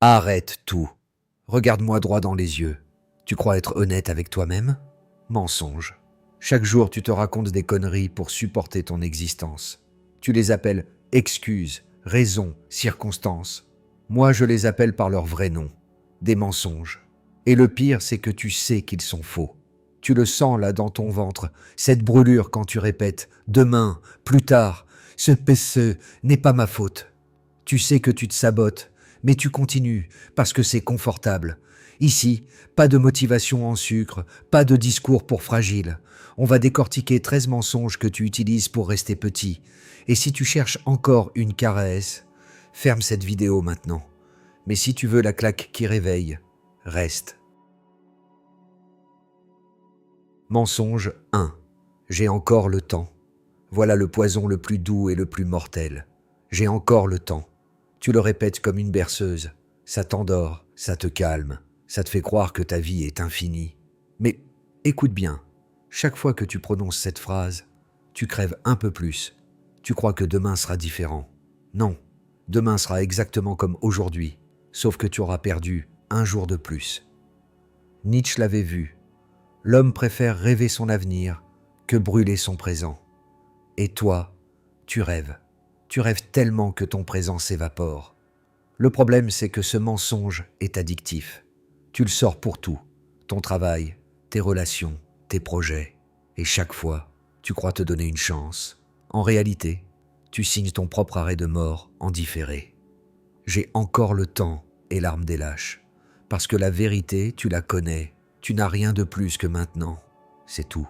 Arrête tout. Regarde-moi droit dans les yeux. Tu crois être honnête avec toi-même? Mensonge. Chaque jour, tu te racontes des conneries pour supporter ton existence. Tu les appelles excuses, raisons, circonstances. Moi, je les appelle par leur vrai nom. Des mensonges. Et le pire, c'est que tu sais qu'ils sont faux. Tu le sens là dans ton ventre, cette brûlure quand tu répètes « demain, plus tard, ce PCE n'est pas ma faute ». Tu sais que tu te sabotes, mais tu continues parce que c'est confortable. Ici, pas de motivation en sucre, pas de discours pour fragiles. On va décortiquer 13 mensonges que tu utilises pour rester petit. Et si tu cherches encore une caresse, ferme cette vidéo maintenant. Mais si tu veux la claque qui réveille, reste. Mensonge 1. J'ai encore le temps. Voilà le poison le plus doux et le plus mortel. J'ai encore le temps. Tu le répètes comme une berceuse. Ça t'endort, ça te calme, ça te fait croire que ta vie est infinie. Mais écoute bien, chaque fois que tu prononces cette phrase, tu crèves un peu plus. Tu crois que demain sera différent. Non, demain sera exactement comme aujourd'hui, sauf que tu auras perdu un jour de plus. Nietzsche l'avait vu. L'homme préfère rêver son avenir que brûler son présent. Et toi, tu rêves. Tu rêves tellement que ton présent s'évapore. Le problème, c'est que ce mensonge est addictif. Tu le sors pour tout. Ton travail, tes relations, tes projets. Et chaque fois, tu crois te donner une chance. En réalité, tu signes ton propre arrêt de mort en différé. J'ai encore le temps et l'arme des lâches. Parce que la vérité, tu la connais. Tu n'as rien de plus que maintenant. C'est tout.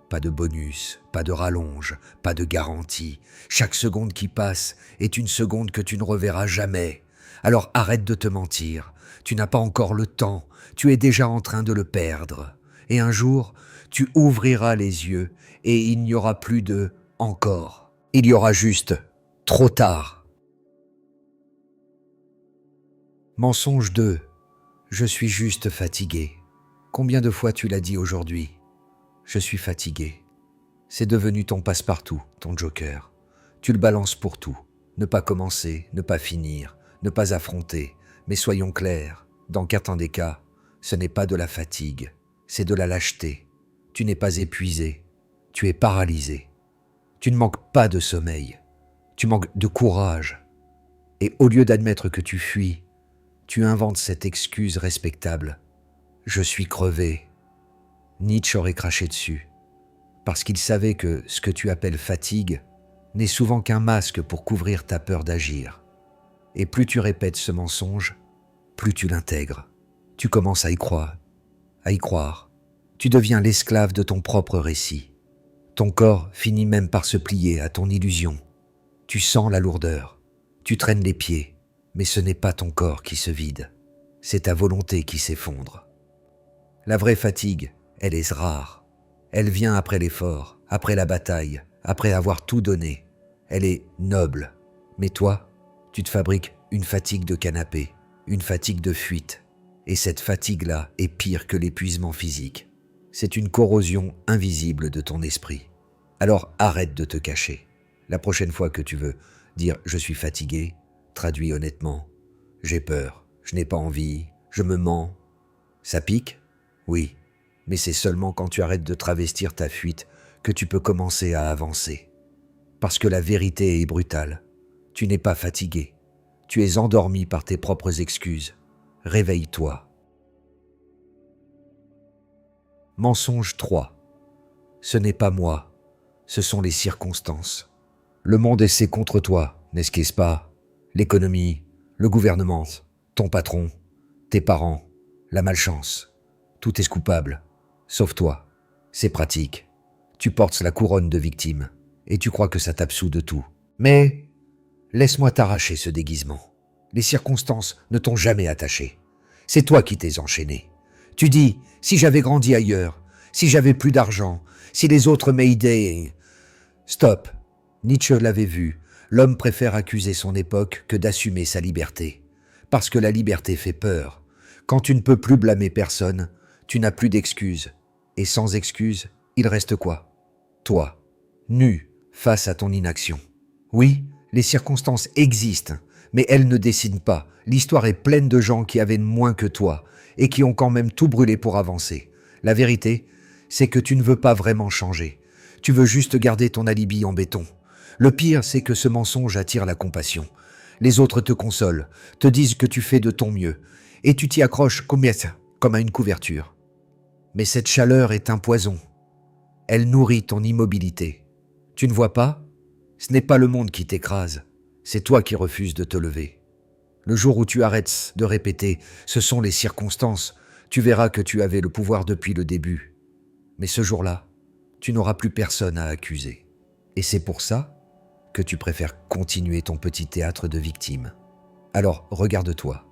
Pas de bonus, pas de rallonge, pas de garantie. Chaque seconde qui passe est une seconde que tu ne reverras jamais. Alors arrête de te mentir. Tu n'as pas encore le temps. Tu es déjà en train de le perdre. Et un jour, tu ouvriras les yeux et il n'y aura plus de « encore ». Il y aura juste « trop tard ». Mensonge 2. Je suis juste fatigué. Combien de fois tu l'as dit aujourd'hui? Je suis fatigué. C'est devenu ton passe-partout, ton joker. Tu le balances pour tout. Ne pas commencer, ne pas finir, ne pas affronter. Mais soyons clairs, dans certains des cas, ce n'est pas de la fatigue, c'est de la lâcheté. Tu n'es pas épuisé, tu es paralysé. Tu ne manques pas de sommeil, tu manques de courage. Et au lieu d'admettre que tu fuis, tu inventes cette excuse respectable. Je suis crevé. Nietzsche aurait craché dessus, parce qu'il savait que ce que tu appelles fatigue n'est souvent qu'un masque pour couvrir ta peur d'agir. Et plus tu répètes ce mensonge, plus tu l'intègres. Tu commences à y croire. Tu deviens l'esclave de ton propre récit. Ton corps finit même par se plier à ton illusion. Tu sens la lourdeur, tu traînes les pieds, mais ce n'est pas ton corps qui se vide, c'est ta volonté qui s'effondre. La vraie fatigue, elle est rare. Elle vient après l'effort, après la bataille, après avoir tout donné. Elle est noble. Mais toi, tu te fabriques une fatigue de canapé, une fatigue de fuite. Et cette fatigue-là est pire que l'épuisement physique. C'est une corrosion invisible de ton esprit. Alors arrête de te cacher. La prochaine fois que tu veux dire « je suis fatigué », traduis honnêtement « j'ai peur, je n'ai pas envie, je me mens ». Ça pique? Oui, mais c'est seulement quand tu arrêtes de travestir ta fuite que tu peux commencer à avancer. Parce que la vérité est brutale. Tu n'es pas fatigué. Tu es endormi par tes propres excuses. Réveille-toi. Mensonge 3. Ce n'est pas moi, ce sont les circonstances. Le monde essaie contre toi, n'est-ce pas? L'économie, le gouvernement, ton patron, tes parents, la malchance. Tout est coupable, sauf toi. C'est pratique. Tu portes la couronne de victime et tu crois que ça t'absout de tout. Mais laisse-moi t'arracher ce déguisement. Les circonstances ne t'ont jamais attaché. C'est toi qui t'es enchaîné. Tu dis, si j'avais grandi ailleurs, si j'avais plus d'argent, si les autres m'aidaient... Stop. Nietzsche l'avait vu. L'homme préfère accuser son époque que d'assumer sa liberté. Parce que la liberté fait peur. Quand tu ne peux plus blâmer personne, tu n'as plus d'excuses. Et sans excuses, il reste quoi? Toi, nu, face à ton inaction. Oui, les circonstances existent, Mais elle ne dessine pas. L'histoire est pleine de gens qui avaient moins que toi et qui ont quand même tout brûlé pour avancer. La vérité, c'est que tu ne veux pas vraiment changer. Tu veux juste garder ton alibi en béton. Le pire, c'est que ce mensonge attire la compassion. Les autres te consolent, te disent que tu fais de ton mieux, et tu t'y accroches comme à une couverture. Mais cette chaleur est un poison. Elle nourrit ton immobilité. Tu ne vois pas? Ce n'est pas le monde qui t'écrase, c'est toi qui refuses de te lever. Le jour où tu arrêtes de répéter « ce sont les circonstances », tu verras que tu avais le pouvoir depuis le début. Mais ce jour-là, tu n'auras plus personne à accuser. Et c'est pour ça que tu préfères continuer ton petit théâtre de victime. Alors, regarde-toi.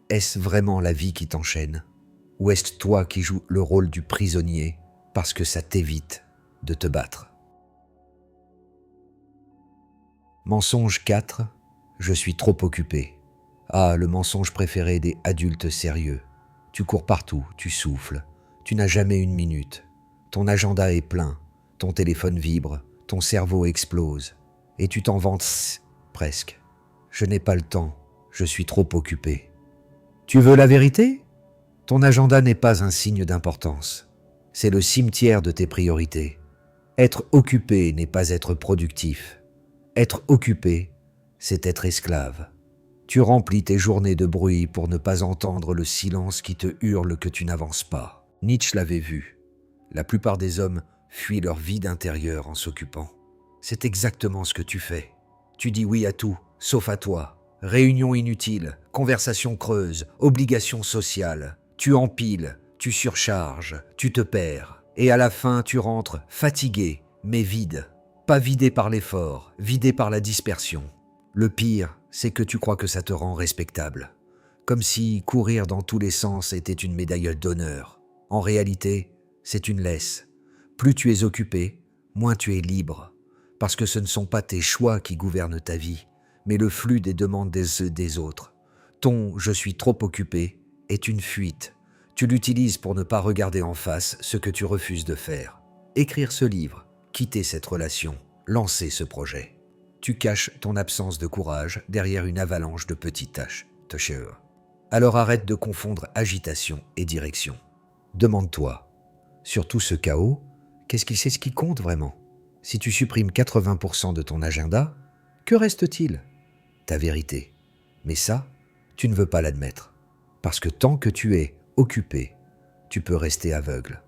Est-ce vraiment la vie qui t'enchaîne? Ou est-ce toi qui joues le rôle du prisonnier parce que ça t'évite de te battre? Mensonge 4. Je suis trop occupé. Ah, le mensonge préféré des adultes sérieux. Tu cours partout, tu souffles. Tu n'as jamais une minute. Ton agenda est plein. Ton téléphone vibre. Ton cerveau explose. Et tu t'en vantes presque. Je n'ai pas le temps. Je suis trop occupé. Tu veux la vérité? Ton agenda n'est pas un signe d'importance. C'est le cimetière de tes priorités. Être occupé n'est pas être productif. Être occupé, c'est être esclave. Tu remplis tes journées de bruit pour ne pas entendre le silence qui te hurle que tu n'avances pas. Nietzsche l'avait vu. La plupart des hommes fuient leur vide intérieur en s'occupant. C'est exactement ce que tu fais. Tu dis oui à tout, sauf à toi. Réunions inutiles, conversations creuses, obligations sociales. Tu empiles, tu surcharges, tu te perds. Et à la fin, tu rentres fatigué, mais vide. Pas vidé par l'effort, vidé par la dispersion. Le pire, c'est que tu crois que ça te rend respectable. Comme si courir dans tous les sens était une médaille d'honneur. En réalité, c'est une laisse. Plus tu es occupé, moins tu es libre. Parce que ce ne sont pas tes choix qui gouvernent ta vie, mais le flux des demandes des autres. Ton « je suis trop occupé » est une fuite. Tu l'utilises pour ne pas regarder en face ce que tu refuses de faire. Écrire ce livre, quitter cette relation, lancer ce projet. Tu caches ton absence de courage derrière une avalanche de petites tâches. Alors arrête de confondre agitation et direction. Demande-toi, sur tout ce chaos, c'est ce qui compte vraiment? Si tu supprimes 80% de ton agenda, que reste-t-il? Ta vérité. Mais ça, tu ne veux pas l'admettre. Parce que tant que tu es occupé, tu peux rester aveugle.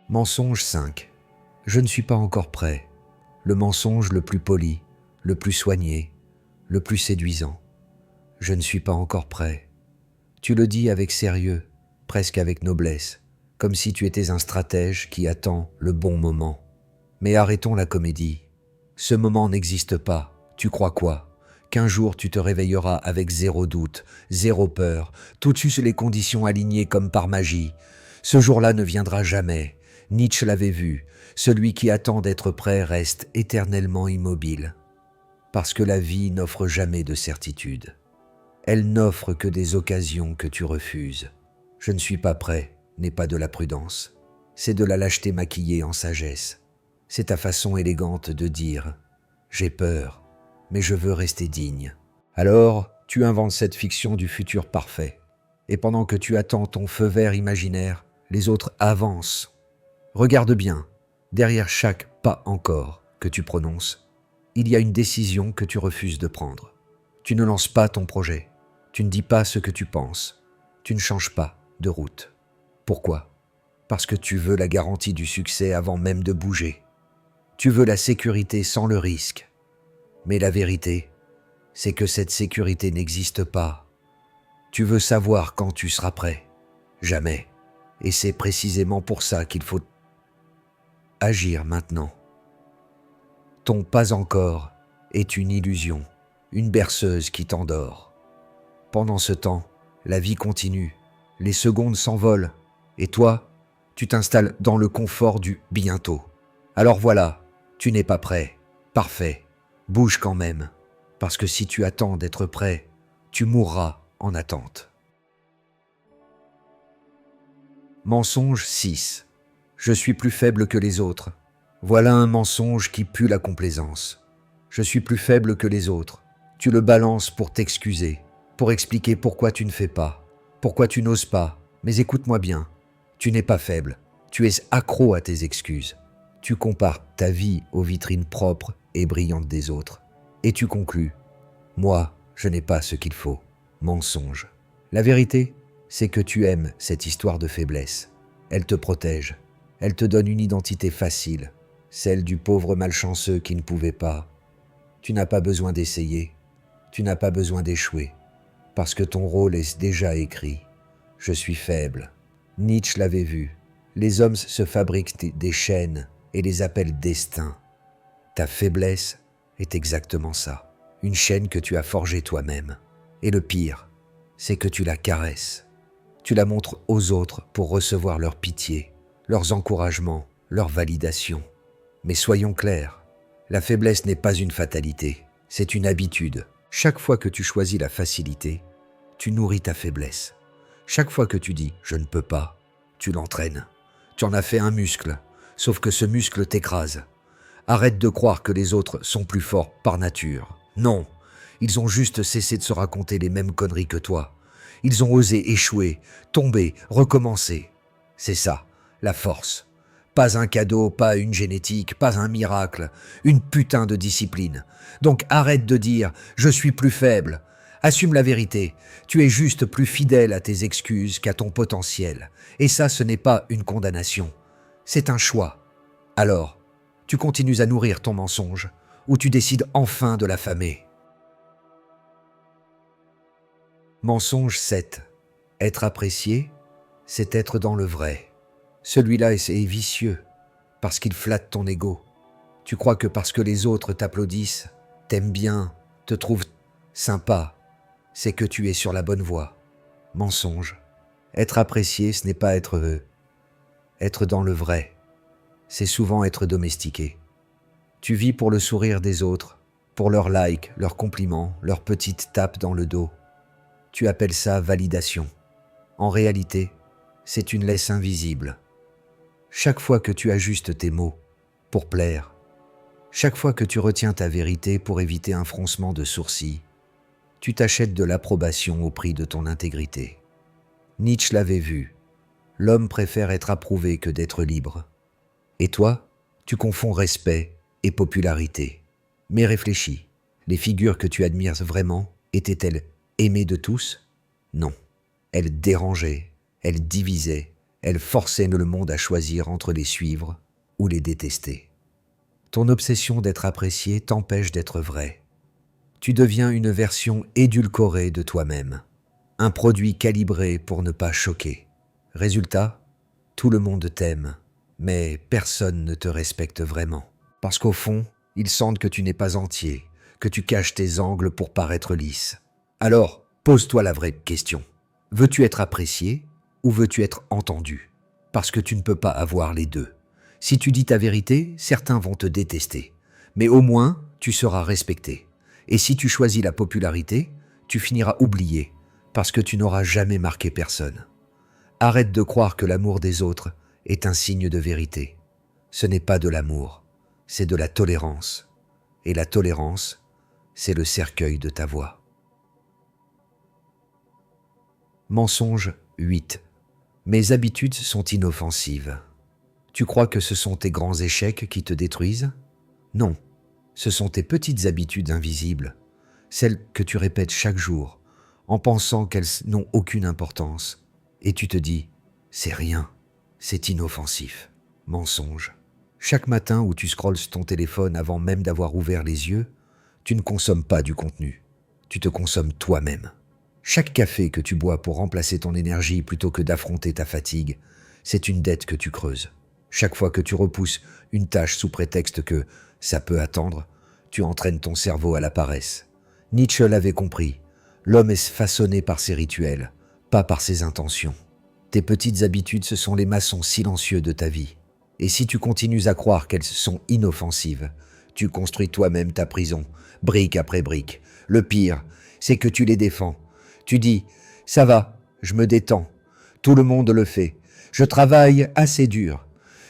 Mensonge 5. Je ne suis pas encore prêt. Le mensonge le plus poli, le plus soigné, le plus séduisant. Je ne suis pas encore prêt. Tu le dis avec sérieux, presque avec noblesse, comme si tu étais un stratège qui attend le bon moment. Mais arrêtons la comédie. Ce moment n'existe pas. Tu crois quoi? Qu'un jour tu te réveilleras avec zéro doute, zéro peur, toutes les conditions alignées comme par magie. Ce jour-là ne viendra jamais. Nietzsche l'avait vu, celui qui attend d'être prêt reste éternellement immobile. Parce que la vie n'offre jamais de certitude. Elle n'offre que des occasions que tu refuses. Je ne suis pas prêt n'est pas de la prudence. C'est de la lâcheté maquillée en sagesse. C'est ta façon élégante de dire « j'ai peur, mais je veux rester digne ». Alors, tu inventes cette fiction du futur parfait. Et pendant que tu attends ton feu vert imaginaire, les autres avancent. Regarde bien, derrière chaque « pas encore » que tu prononces, il y a une décision que tu refuses de prendre. Tu ne lances pas ton projet, tu ne dis pas ce que tu penses, tu ne changes pas de route. Pourquoi? Parce que tu veux la garantie du succès avant même de bouger. Tu veux la sécurité sans le risque. Mais la vérité, c'est que cette sécurité n'existe pas. Tu veux savoir quand tu seras prêt. Jamais. Et c'est précisément pour ça qu'il faut agir maintenant. Ton pas encore est une illusion, une berceuse qui t'endort. Pendant ce temps, la vie continue, les secondes s'envolent, et toi, tu t'installes dans le confort du bientôt. Alors voilà, tu n'es pas prêt, parfait, bouge quand même, parce que si tu attends d'être prêt, tu mourras en attente. Mensonge 6. Je suis plus faible que les autres. Voilà un mensonge qui pue la complaisance. Je suis plus faible que les autres. Tu le balances pour t'excuser, pour expliquer pourquoi tu ne fais pas, pourquoi tu n'oses pas. Mais écoute-moi bien, tu n'es pas faible. Tu es accro à tes excuses. Tu compares ta vie aux vitrines propres et brillantes des autres. Et tu conclus, moi, je n'ai pas ce qu'il faut. Mensonge. La vérité, c'est que tu aimes cette histoire de faiblesse. Elle te protège. Elle te donne une identité facile, celle du pauvre malchanceux qui ne pouvait pas. Tu n'as pas besoin d'essayer. Tu n'as pas besoin d'échouer. Parce que ton rôle est déjà écrit. Je suis faible. Nietzsche l'avait vu. Les hommes se fabriquent des chaînes et les appellent destin. Ta faiblesse est exactement ça. Une chaîne que tu as forgée toi-même. Et le pire, c'est que tu la caresses. Tu la montres aux autres pour recevoir leur pitié, leurs encouragements, leur validation. Mais soyons clairs, la faiblesse n'est pas une fatalité, c'est une habitude. Chaque fois que tu choisis la facilité, tu nourris ta faiblesse. Chaque fois que tu dis « je ne peux pas », tu l'entraînes. Tu en as fait un muscle, sauf que ce muscle t'écrase. Arrête de croire que les autres sont plus forts par nature. Non, ils ont juste cessé de se raconter les mêmes conneries que toi. Ils ont osé échouer, tomber, recommencer. C'est ça, la force. Pas un cadeau, pas une génétique, pas un miracle, une putain de discipline. Donc arrête de dire « je suis plus faible ». Assume la vérité, tu es juste plus fidèle à tes excuses qu'à ton potentiel. Et ça, ce n'est pas une condamnation, c'est un choix. Alors, tu continues à nourrir ton mensonge ou tu décides enfin de l'affamer. Mensonge 7. Être apprécié, c'est être dans le vrai. Celui-là est vicieux, parce qu'il flatte ton ego. Tu crois que parce que les autres t'applaudissent, t'aiment bien, te trouvent sympa, c'est que tu es sur la bonne voie. Mensonge. Être apprécié, ce n'est pas être heureux. Être dans le vrai, c'est souvent être domestiqué. Tu vis pour le sourire des autres, pour leurs likes, leurs compliments, leurs petites tapes dans le dos. Tu appelles ça validation. En réalité, c'est une laisse invisible. Chaque fois que tu ajustes tes mots pour plaire, chaque fois que tu retiens ta vérité pour éviter un froncement de sourcils, tu t'achètes de l'approbation au prix de ton intégrité. Nietzsche l'avait vu. L'homme préfère être approuvé que d'être libre. Et toi, tu confonds respect et popularité. Mais réfléchis, les figures que tu admires vraiment étaient-elles aimées de tous? Non. Elles dérangeaient, elles divisaient, elles forçaient le monde à choisir entre les suivre ou les détester. Ton obsession d'être apprécié t'empêche d'être vrai. Tu deviens une version édulcorée de toi-même, un produit calibré pour ne pas choquer. Résultat, tout le monde t'aime, mais personne ne te respecte vraiment. Parce qu'au fond, ils sentent que tu n'es pas entier, que tu caches tes angles pour paraître lisse. Alors, pose-toi la vraie question. Veux-tu être apprécié ou veux-tu être entendu? Parce que tu ne peux pas avoir les deux. Si tu dis ta vérité, certains vont te détester, mais au moins, tu seras respecté. Et si tu choisis la popularité, tu finiras oublié, parce que tu n'auras jamais marqué personne. Arrête de croire que l'amour des autres est un signe de vérité. Ce n'est pas de l'amour, c'est de la tolérance. Et la tolérance, c'est le cercueil de ta voix. Mensonge 8. Mes habitudes sont inoffensives. Tu crois que ce sont tes grands échecs qui te détruisent? Non, ce sont tes petites habitudes invisibles, celles que tu répètes chaque jour, en pensant qu'elles n'ont aucune importance. Et tu te dis, c'est rien, c'est inoffensif. Mensonge. Chaque matin où tu scrolles ton téléphone avant même d'avoir ouvert les yeux, tu ne consommes pas du contenu, tu te consommes toi-même. Chaque café que tu bois pour remplacer ton énergie plutôt que d'affronter ta fatigue, c'est une dette que tu creuses. Chaque fois que tu repousses une tâche sous prétexte que ça peut attendre, tu entraînes ton cerveau à la paresse. Nietzsche l'avait compris, l'homme est façonné par ses rituels, pas par ses intentions. Tes petites habitudes, ce sont les maçons silencieux de ta vie. Et si tu continues à croire qu'elles sont inoffensives, tu construis toi-même ta prison, brique après brique. Le pire, c'est que tu les défends. Tu dis « ça va, je me détends, tout le monde le fait, je travaille assez dur ».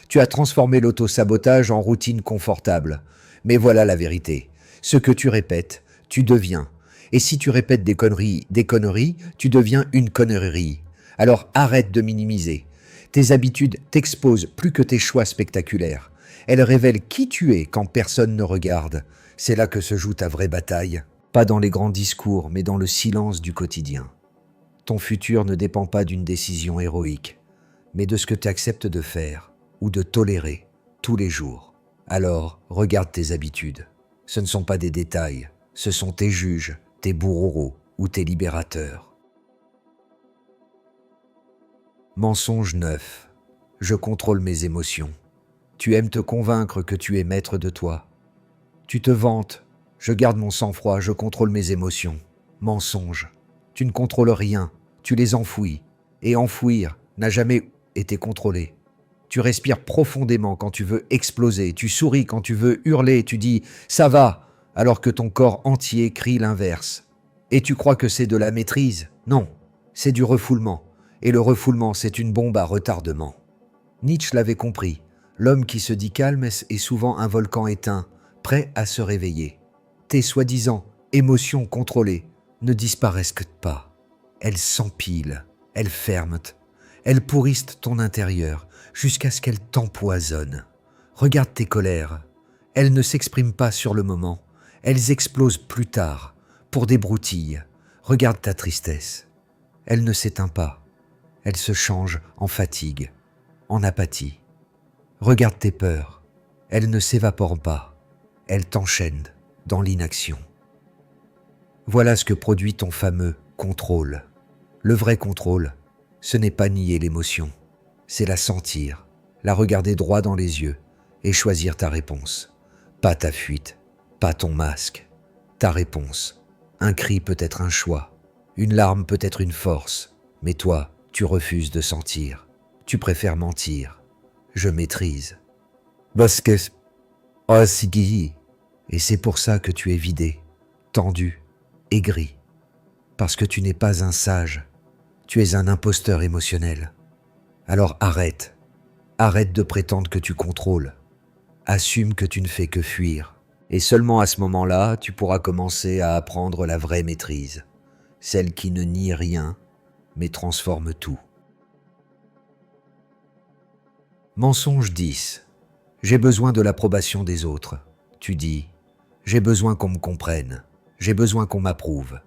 Tu as transformé l'auto-sabotage en routine confortable. Mais voilà la vérité, Ce que tu répètes, tu deviens. Et si tu répètes des conneries, tu deviens une connerie. Alors arrête de minimiser. Tes habitudes t'exposent plus que tes choix spectaculaires. Elles révèlent qui tu es quand personne ne regarde. C'est là que se joue ta vraie bataille. Pas dans les grands discours, mais dans le silence du quotidien. Ton futur ne dépend pas d'une décision héroïque, mais de ce que tu acceptes de faire ou de tolérer tous les jours. Alors, regarde tes habitudes. Ce ne sont pas des détails, ce sont tes juges, tes bourreaux ou tes libérateurs. Mensonge 9. Je contrôle mes émotions. Tu aimes te convaincre que tu es maître de toi. Tu te vantes. Je garde mon sang-froid, je contrôle mes émotions. Mensonge. Tu ne contrôles rien, tu les enfouis. Et enfouir n'a jamais été contrôlé. Tu respires profondément quand tu veux exploser, tu souris quand tu veux hurler, tu dis « ça va », alors que ton corps entier crie l'inverse. Et tu crois que c'est de la maîtrise? Non, c'est du refoulement. Et le refoulement, c'est une bombe à retardement. Nietzsche l'avait compris. L'homme qui se dit calme est souvent un volcan éteint, prêt à se réveiller. Tes soi-disant émotions contrôlées ne disparaissent pas. Elles s'empilent, elles ferment, elles pourrissent ton intérieur jusqu'à ce qu'elles t'empoisonnent. Regarde tes colères. Elles ne s'expriment pas sur le moment. Elles explosent plus tard, pour des broutilles. Regarde ta tristesse. Elle ne s'éteint pas. Elle se change en fatigue, en apathie. Regarde tes peurs. Elles ne s'évaporent pas. Elles t'enchaînent dans l'inaction. Voilà ce que produit ton fameux contrôle. Le vrai contrôle, ce n'est pas nier l'émotion, c'est la sentir, la regarder droit dans les yeux et choisir ta réponse. Pas ta fuite, pas ton masque, ta réponse. Un cri peut être un choix, une larme peut être une force, mais toi, tu refuses de sentir. Tu préfères mentir. Je maîtrise. Parce que... Et c'est pour ça que tu es vidé, tendu, aigri. Parce que tu n'es pas un sage. Tu es un imposteur émotionnel. Alors arrête. Arrête de prétendre que tu contrôles. Assume que tu ne fais que fuir. Et seulement à ce moment-là, tu pourras commencer à apprendre la vraie maîtrise. Celle qui ne nie rien, mais transforme tout. Mensonge 10. J'ai besoin de l'approbation des autres. Tu dis, j'ai besoin qu'on me comprenne. J'ai besoin qu'on m'approuve.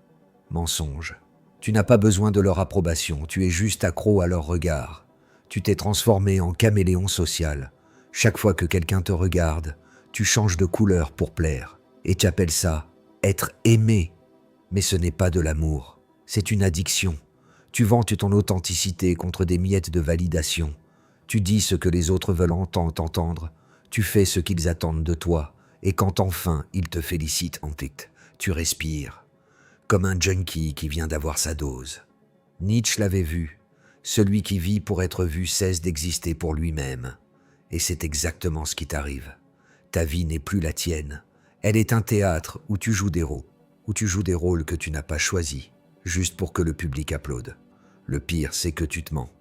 Mensonge. Tu n'as pas besoin de leur approbation, tu es juste accro à leur regard. Tu t'es transformé en caméléon social. Chaque fois que quelqu'un te regarde, tu changes de couleur pour plaire. Et tu appelles ça être aimé. Mais ce n'est pas de l'amour, c'est une addiction. Tu vantes ton authenticité contre des miettes de validation. Tu dis ce que les autres veulent entendre. Tu fais ce qu'ils attendent de toi. Et quand enfin ils te félicitent en tic, tu respires. Comme un junkie qui vient d'avoir sa dose. Nietzsche l'avait vu. Celui qui vit pour être vu cesse d'exister pour lui-même. Et c'est exactement ce qui t'arrive. Ta vie n'est plus la tienne. Elle est un théâtre où tu joues des rôles que tu n'as pas choisis, juste pour que le public applaude. Le pire, c'est que tu te mens.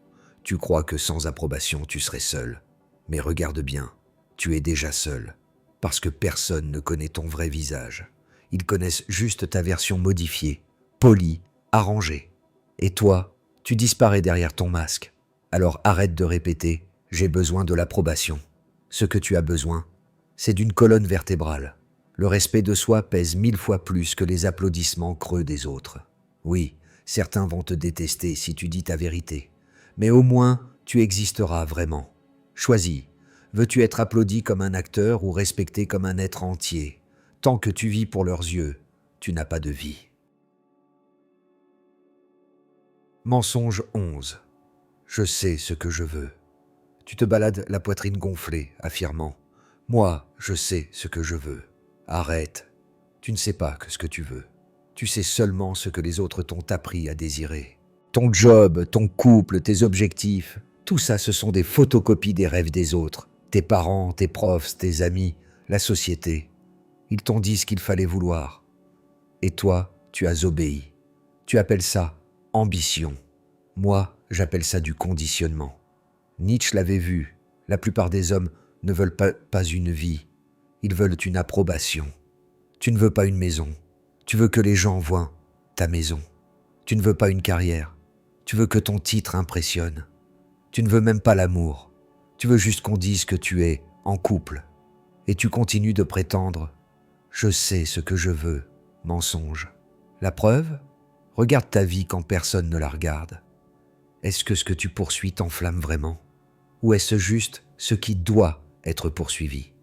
Tu crois que sans approbation, tu serais seul. Mais regarde bien, tu es déjà seul. Parce que personne ne connaît ton vrai visage. Ils connaissent juste ta version modifiée, polie, arrangée. Et toi, tu disparais derrière ton masque. Alors arrête de répéter « j'ai besoin de l'approbation ». Ce que tu as besoin, c'est d'une colonne vertébrale. Le respect de soi pèse 1000 fois plus que les applaudissements creux des autres. Oui, certains vont te détester si tu dis ta vérité. Mais au moins, tu existeras vraiment. Choisis. Veux-tu être applaudi comme un acteur ou respecté comme un être entier? Tant que tu vis pour leurs yeux, tu n'as pas de vie. Mensonge 11. Je sais ce que je veux. Tu te balades la poitrine gonflée, affirmant « Moi, je sais ce que je veux ». Arrête. Tu ne sais pas que ce que tu veux. Tu sais seulement ce que les autres t'ont appris à désirer. Ton job, ton couple, tes objectifs, tout ça ce sont des photocopies des rêves des autres. Tes parents, tes profs, tes amis, la société. Ils t'ont dit ce qu'il fallait vouloir. Et toi, tu as obéi. Tu appelles ça ambition. Moi, j'appelle ça du conditionnement. Nietzsche l'avait vu. La plupart des hommes ne veulent pas une vie. Ils veulent une approbation. Tu ne veux pas une maison. Tu veux que les gens voient ta maison. Tu ne veux pas une carrière. Tu veux que ton titre impressionne. Tu ne veux même pas l'amour. Tu veux juste qu'on dise que tu es en couple. Et tu continues de prétendre « Je sais ce que je veux », mensonge. La preuve? Regarde ta vie quand personne ne la regarde. Est-ce que ce que tu poursuis t'enflamme vraiment? Ou est-ce juste ce qui doit être poursuivi?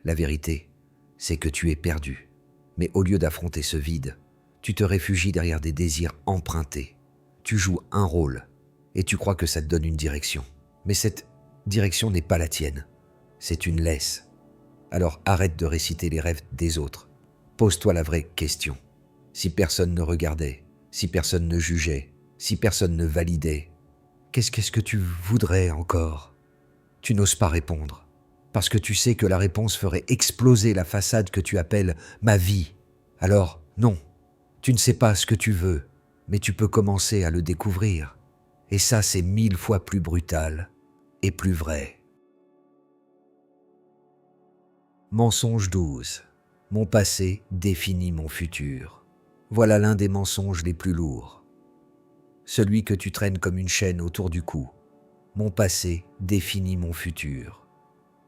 La vérité, c'est que tu es perdu. Mais au lieu d'affronter ce vide, tu te réfugies derrière des désirs empruntés. Tu joues un rôle et tu crois que ça te donne une direction. Mais cette direction n'est pas la tienne. C'est une laisse. Alors arrête de réciter les rêves des autres. Pose-toi la vraie question. Si personne ne regardait, si personne ne jugeait, si personne ne validait, qu'est-ce que tu voudrais encore? Tu n'oses pas répondre, parce que tu sais que la réponse ferait exploser la façade que tu appelles « ma vie ». Alors, non, tu ne sais pas ce que tu veux, mais tu peux commencer à le découvrir. Et ça, c'est 1000 fois plus brutal et plus vrai. Mensonge 12. Mon passé définit mon futur. Voilà l'un des mensonges les plus lourds. Celui que tu traînes comme une chaîne autour du cou. Mon passé définit mon futur.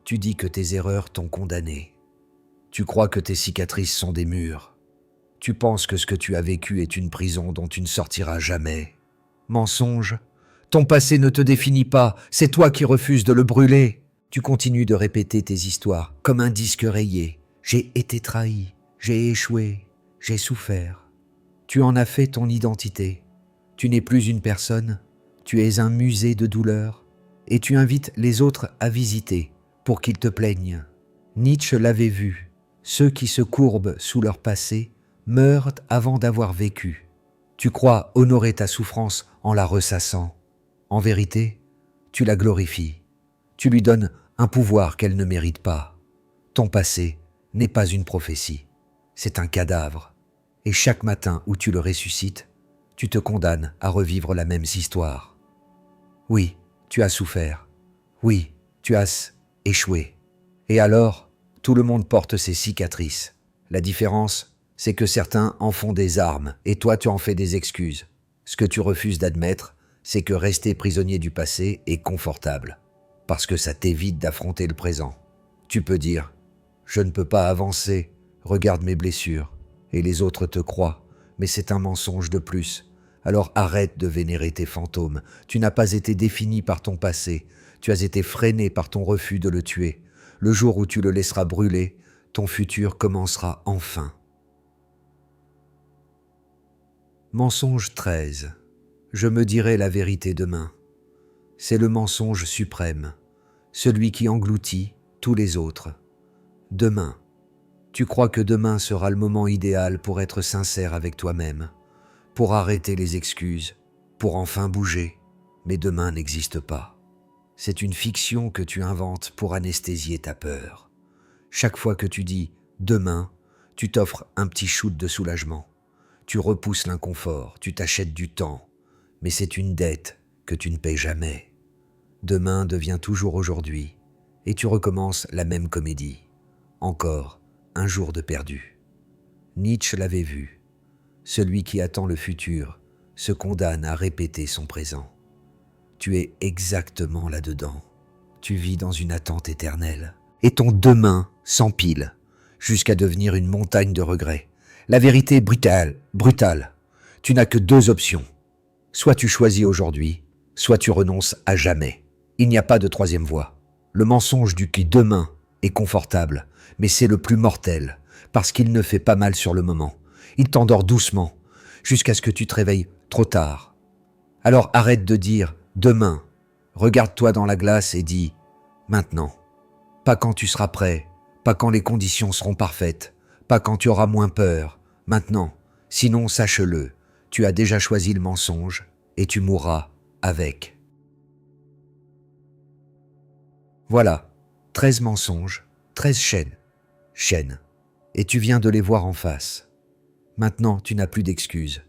Tu dis que tes erreurs t'ont condamné. Tu crois que tes cicatrices sont des murs. Tu penses que ce que tu as vécu est une prison dont tu ne sortiras jamais. Mensonge, ton passé ne te définit pas, c'est toi qui refuses de le brûler. Tu continues de répéter tes histoires comme un disque rayé. J'ai été trahi, j'ai échoué, j'ai souffert. Tu en as fait ton identité. Tu n'es plus une personne, tu es un musée de douleur et tu invites les autres à visiter pour qu'ils te plaignent. Nietzsche l'avait vu, ceux qui se courbent sous leur passé meurent avant d'avoir vécu. Tu crois honorer ta souffrance en la ressassant. En vérité, tu la glorifies. Tu lui donnes un pouvoir qu'elle ne mérite pas. Ton passé n'est pas une prophétie, c'est un cadavre. Et chaque matin où tu le ressuscites, tu te condamnes à revivre la même histoire. Oui, tu as souffert. Oui, tu as échoué. Et alors, tout le monde porte ses cicatrices. La différence, c'est que certains en font des armes et toi tu en fais des excuses. Ce que tu refuses d'admettre, c'est que rester prisonnier du passé est confortable, parce que ça t'évite d'affronter le présent. Tu peux dire « Je ne peux pas avancer, regarde mes blessures », et les autres te croient, mais c'est un mensonge de plus. Alors arrête de vénérer tes fantômes. Tu n'as pas été défini par ton passé, tu as été freiné par ton refus de le tuer. Le jour où tu le laisseras brûler, ton futur commencera enfin. Mensonge 13. Je me dirai la vérité demain. C'est le mensonge suprême, celui qui engloutit tous les autres. Demain. Tu crois que demain sera le moment idéal pour être sincère avec toi-même, pour arrêter les excuses, pour enfin bouger, mais demain n'existe pas. C'est une fiction que tu inventes pour anesthésier ta peur. Chaque fois que tu dis « demain », tu t'offres un petit shoot de soulagement. Tu repousses l'inconfort, tu t'achètes du temps, mais c'est une dette que tu ne paies jamais. Demain devient toujours aujourd'hui, et tu recommences la même comédie. Encore un jour de perdu. Nietzsche l'avait vu. Celui qui attend le futur se condamne à répéter son présent. Tu es exactement là-dedans. Tu vis dans une attente éternelle. Et ton demain s'empile, jusqu'à devenir une montagne de regrets. La vérité est brutale. Tu n'as que 2 options. Soit tu choisis aujourd'hui, soit tu renonces à jamais. Il n'y a pas de 3e voie. Le mensonge du qui demain est confortable, mais c'est le plus mortel, parce qu'il ne fait pas mal sur le moment. Il t'endort doucement, jusqu'à ce que tu te réveilles trop tard. Alors arrête de dire « demain ». Regarde-toi dans la glace et dis « maintenant ». Pas quand tu seras prêt, pas quand les conditions seront parfaites, pas quand tu auras moins peur. Maintenant, sinon sache-le, tu as déjà choisi le mensonge et tu mourras avec. Voilà, 13 mensonges, 13 chaînes, et tu viens de les voir en face. Maintenant, tu n'as plus d'excuses.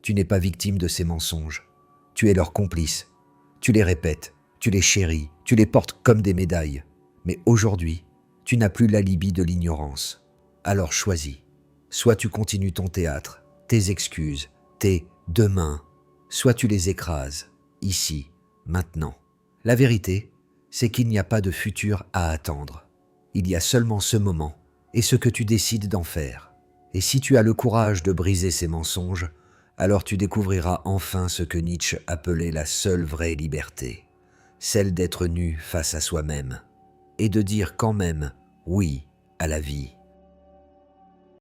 Tu n'es pas victime de ces mensonges. Tu es leur complice. Tu les répètes, tu les chéris, tu les portes comme des médailles. Mais aujourd'hui, tu n'as plus l'alibi de l'ignorance. Alors choisis. Soit tu continues ton théâtre, tes excuses, tes demain, soit tu les écrases, ici, maintenant. La vérité, c'est qu'il n'y a pas de futur à attendre. Il y a seulement ce moment et ce que tu décides d'en faire. Et si tu as le courage de briser ces mensonges, alors tu découvriras enfin ce que Nietzsche appelait la seule vraie liberté, celle d'être nu face à soi-même et de dire quand même oui à la vie.